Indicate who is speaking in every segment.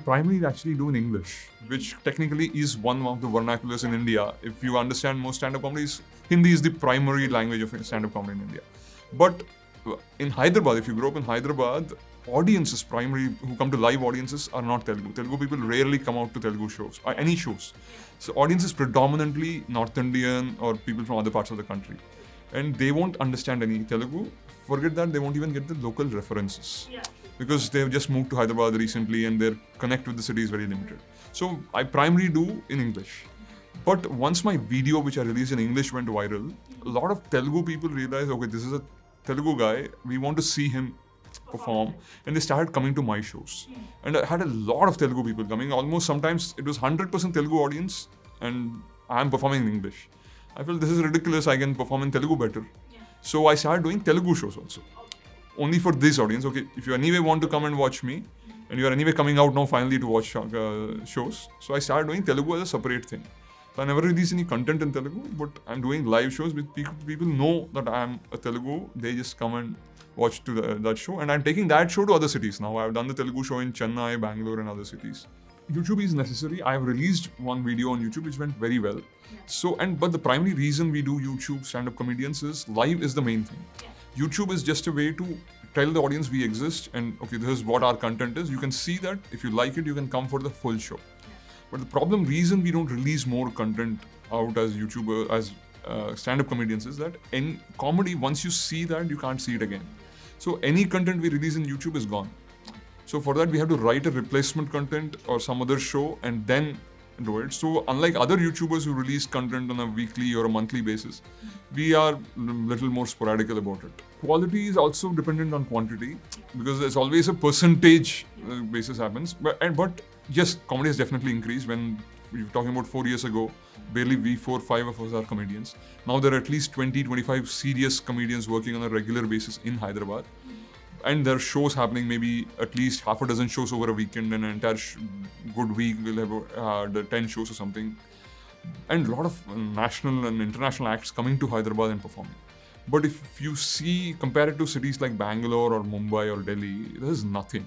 Speaker 1: primarily actually do in English, which technically is one of the vernaculars in India. If you understand most stand-up comedies, Hindi is the primary language of stand-up comedy in India. But in Hyderabad, if you grow up in Hyderabad, audiences primary who come to live audiences are not Telugu. Telugu people rarely come out to Telugu shows or any shows. So audience is predominantly North Indian or people from other parts of the country. And they won't understand any Telugu. Forget that, they won't even get the local references. Because they've just moved to Hyderabad recently and their connect with the city is very limited. So I primarily do in English. But once my video which I released in English went viral, a lot of Telugu people realized, okay, this is a Telugu guy, we want to see him perform, and they started coming to my shows. And I had a lot of Telugu people coming, almost sometimes it was 100% Telugu audience and I'm performing in English. I felt this is ridiculous, I can perform in Telugu better. So I started doing Telugu shows also. Only for this audience, okay, if you anyway want to come and watch me, and you are anyway coming out now finally to watch shows, so I started doing Telugu as a separate thing. So I never release any content in Telugu, but I'm doing live shows with people know that I'm a Telugu, they just come and watch that show, and I'm taking that show to other cities now. I've done the Telugu show in Chennai, Bangalore and other cities. YouTube is necessary. I've released one video on YouTube which went very well. But the primary reason we do YouTube stand-up comedians is live is the main thing. YouTube is just a way to tell the audience we exist and okay, this is what our content is. You can see that. If you like it, you can come for the full show. But the reason we don't release more content out as YouTuber, as stand-up comedians is that in comedy, once you see that, you can't see it again. So any content we release in YouTube is gone. So for that, we have to write a replacement content or some other show and then do it. So unlike other YouTubers who release content on a weekly or a monthly basis, we are a little more sporadic about it. Quality is also dependent on quantity because there's always a percentage basis happens. But yes, comedy has definitely increased. When we were talking about 4 years ago, barely we 4-5 of us are comedians. Now there are at least 20-25 serious comedians working on a regular basis in Hyderabad. And there are shows happening, maybe at least half a dozen shows over a weekend, and an entire good week we'll have 10 shows or something. And a lot of national and international acts coming to Hyderabad and performing. But if you compare it to cities like Bangalore or Mumbai or Delhi, there's nothing.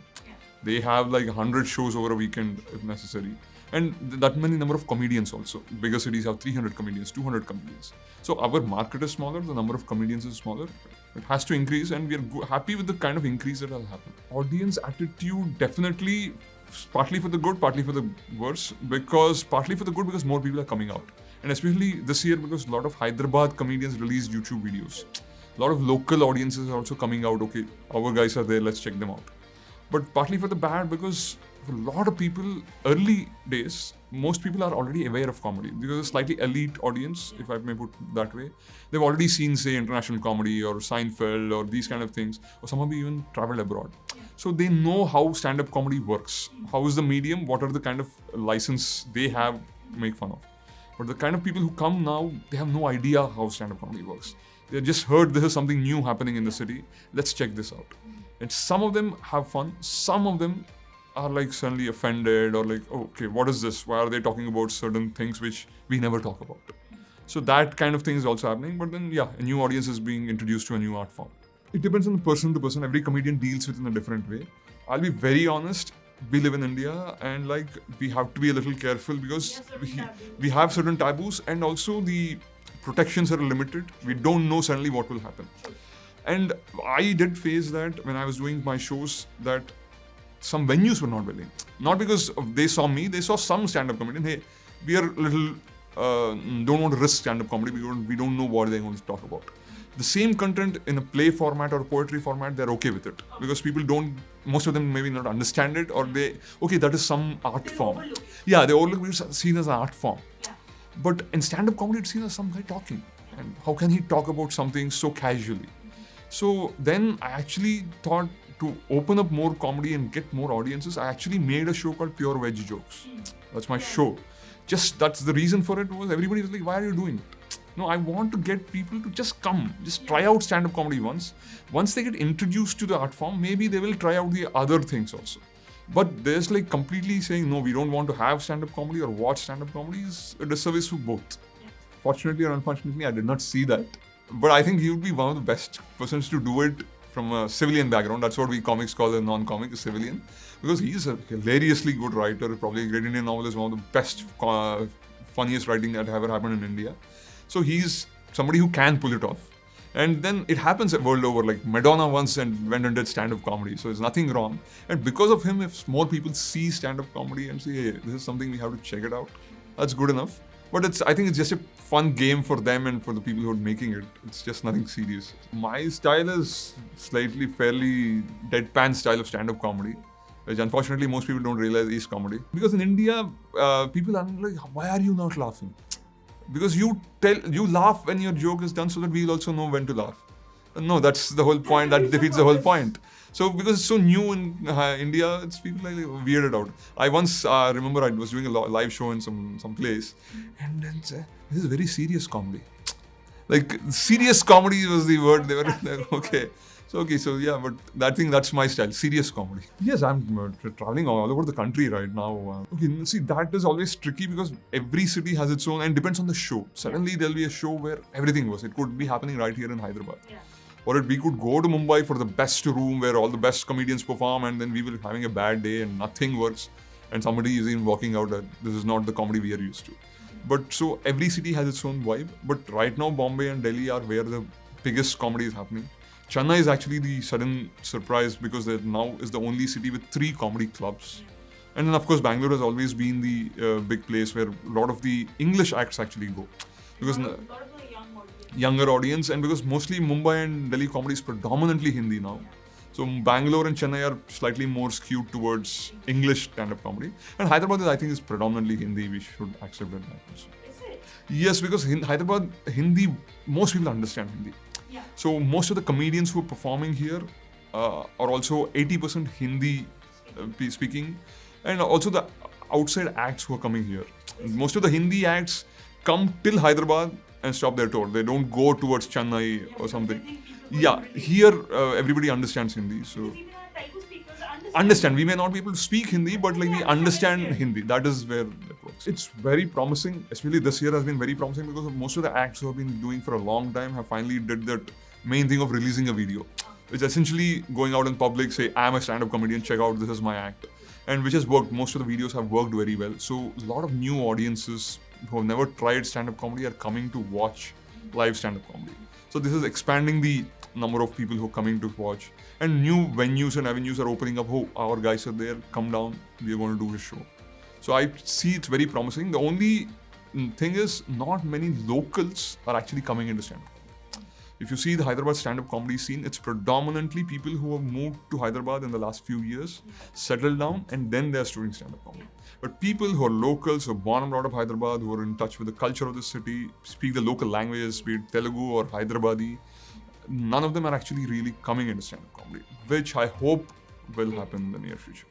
Speaker 1: They have like 100 shows over a weekend if necessary. And that many number of comedians also. Bigger cities have 300 comedians, 200 comedians. So our market is smaller, the number of comedians is smaller. It has to increase and we are happy with the kind of increase that will happen. Audience attitude definitely partly for the good, partly for the worse. Partly for the good because more people are coming out. And especially this year because a lot of Hyderabad comedians released YouTube videos. A lot of local audiences are also coming out. Okay, our guys are there, let's check them out. But partly for the bad because for a lot of people, early days, most people are already aware of comedy. Because a slightly elite audience, if I may put it that way, they've already seen, say, international comedy or Seinfeld or these kind of things, or some have even traveled abroad. So they know how stand-up comedy works. How is the medium? What are the kind of license they have to make fun of? But the kind of people who come now, they have no idea how stand-up comedy works. They just heard this is something new happening in the city. Let's check this out. And some of them have fun. Some of them are like suddenly offended or like, oh, okay, what is this? Why are they talking about certain things which we never talk about? So that kind of thing is also happening. But then, yeah, a new audience is being introduced to a new art form. It depends on the person to person. Every comedian deals with it in a different way. I'll be very honest. We live in India and like we have to be a little careful because we have certain taboos and also the protections are limited. We don't know suddenly what will happen. And I did face that when I was doing my shows that some venues were not willing. Not because they saw me, they saw some stand-up comedian. Hey, we are a little, don't want to risk stand-up comedy. We don't know what they're going to talk about. The same content in a play format or poetry format, they're okay with it. Because people most of them maybe not understand it or that is some art form. Yeah, they overlook it, seen as an art form. But in stand-up comedy, it's seen as some guy talking. And how can he talk about something so casually? So then I actually thought to open up more comedy and get more audiences, I actually made a show called Pure Veg Jokes. That's my show. That's the reason for it was everybody was like, why are you doing it? No, I want to get people to just come, just try out stand-up comedy once. Once they get introduced to the art form, maybe they will try out the other things also. But there's like completely saying, no, we don't want to have stand-up comedy or watch stand-up comedy is a disservice for both. Fortunately or unfortunately, I did not see that. But I think he would be one of the best persons to do it from a civilian background. That's what we comics call a non-comic, a civilian. Because he's a hilariously good writer. Probably a great Indian novelist, one of the best, funniest writing that ever happened in India. So he's somebody who can pull it off. And then it happens world over. Like Madonna once went and did stand-up comedy. So there's nothing wrong. And because of him, if more people see stand-up comedy and say, hey, this is something we have to check it out, that's good enough. But I think it's just a fun game for them and for the people who are making it. It's just nothing serious. My style is fairly deadpan style of stand-up comedy, which unfortunately most people don't realize is comedy. Because in India, people are like, why are you not laughing? Because you laugh when your joke is done so that we'll also know when to laugh. No, that's the whole point. That defeats the whole point. So because it's so new in India, it's people like weirded out. I once remember I was doing a live show in some place, and then said, this is very serious comedy. Like serious comedy was the word they were like, okay. So yeah, but I think that's my style, serious comedy. Yes, I'm traveling all over the country right now. Okay, see, that is always tricky because every city has its own and depends on the show. Suddenly there'll be a show where everything was. It could be happening right here in Hyderabad. Yeah. Or we could go to Mumbai for the best room where all the best comedians perform, and then we will having a bad day and nothing works, and somebody is even walking out that this is not the comedy we are used to. But so every city has its own vibe. But right now Bombay and Delhi are where the biggest comedy is happening. Chennai is actually the sudden surprise because there now is the only city with 3 comedy clubs. And then of course Bangalore has always been the big place where a lot of the English acts actually go. Because younger audience, and because mostly Mumbai and Delhi comedy is predominantly Hindi now. So Bangalore and Chennai are slightly more skewed towards English stand-up comedy. And Hyderabad I think is predominantly Hindi. We should accept that.
Speaker 2: Is it?
Speaker 1: Yes, because Hyderabad, Hindi, most people understand Hindi.
Speaker 2: Yeah.
Speaker 1: So most of the comedians who are performing here are also 80% Hindi speaking, and also the outside acts who are coming here. Most of the Hindi acts come till Hyderabad and stop their tour. They don't go towards Chennai or something. Yeah, here everybody understands Hindi. So understand. We may not be able to speak Hindi, but like we understand Hindi. That is where it works. It's very promising. Especially this year has been very promising because most of the acts who have been doing for a long time have finally did that main thing of releasing a video. It's essentially going out in public, say, I'm a stand-up comedian, check out, this is my act. And which has worked. Most of the videos have worked very well. So a lot of new audiences who have never tried stand-up comedy are coming to watch live stand-up comedy. So this is expanding the number of people who are coming to watch. And new venues and avenues are opening up. Oh, our guys are there, come down, we are going to do a show. So I see it's very promising. The only thing is, not many locals are actually coming into stand-up. If you see the Hyderabad stand-up comedy scene, it's predominantly people who have moved to Hyderabad in the last few years, settled down, and then they're doing stand-up comedy. But people who are locals, who are born and brought up Hyderabad, who are in touch with the culture of the city, speak the local languages, be it Telugu or Hyderabadi, none of them are actually really coming into stand-up comedy, which I hope will happen in the near future.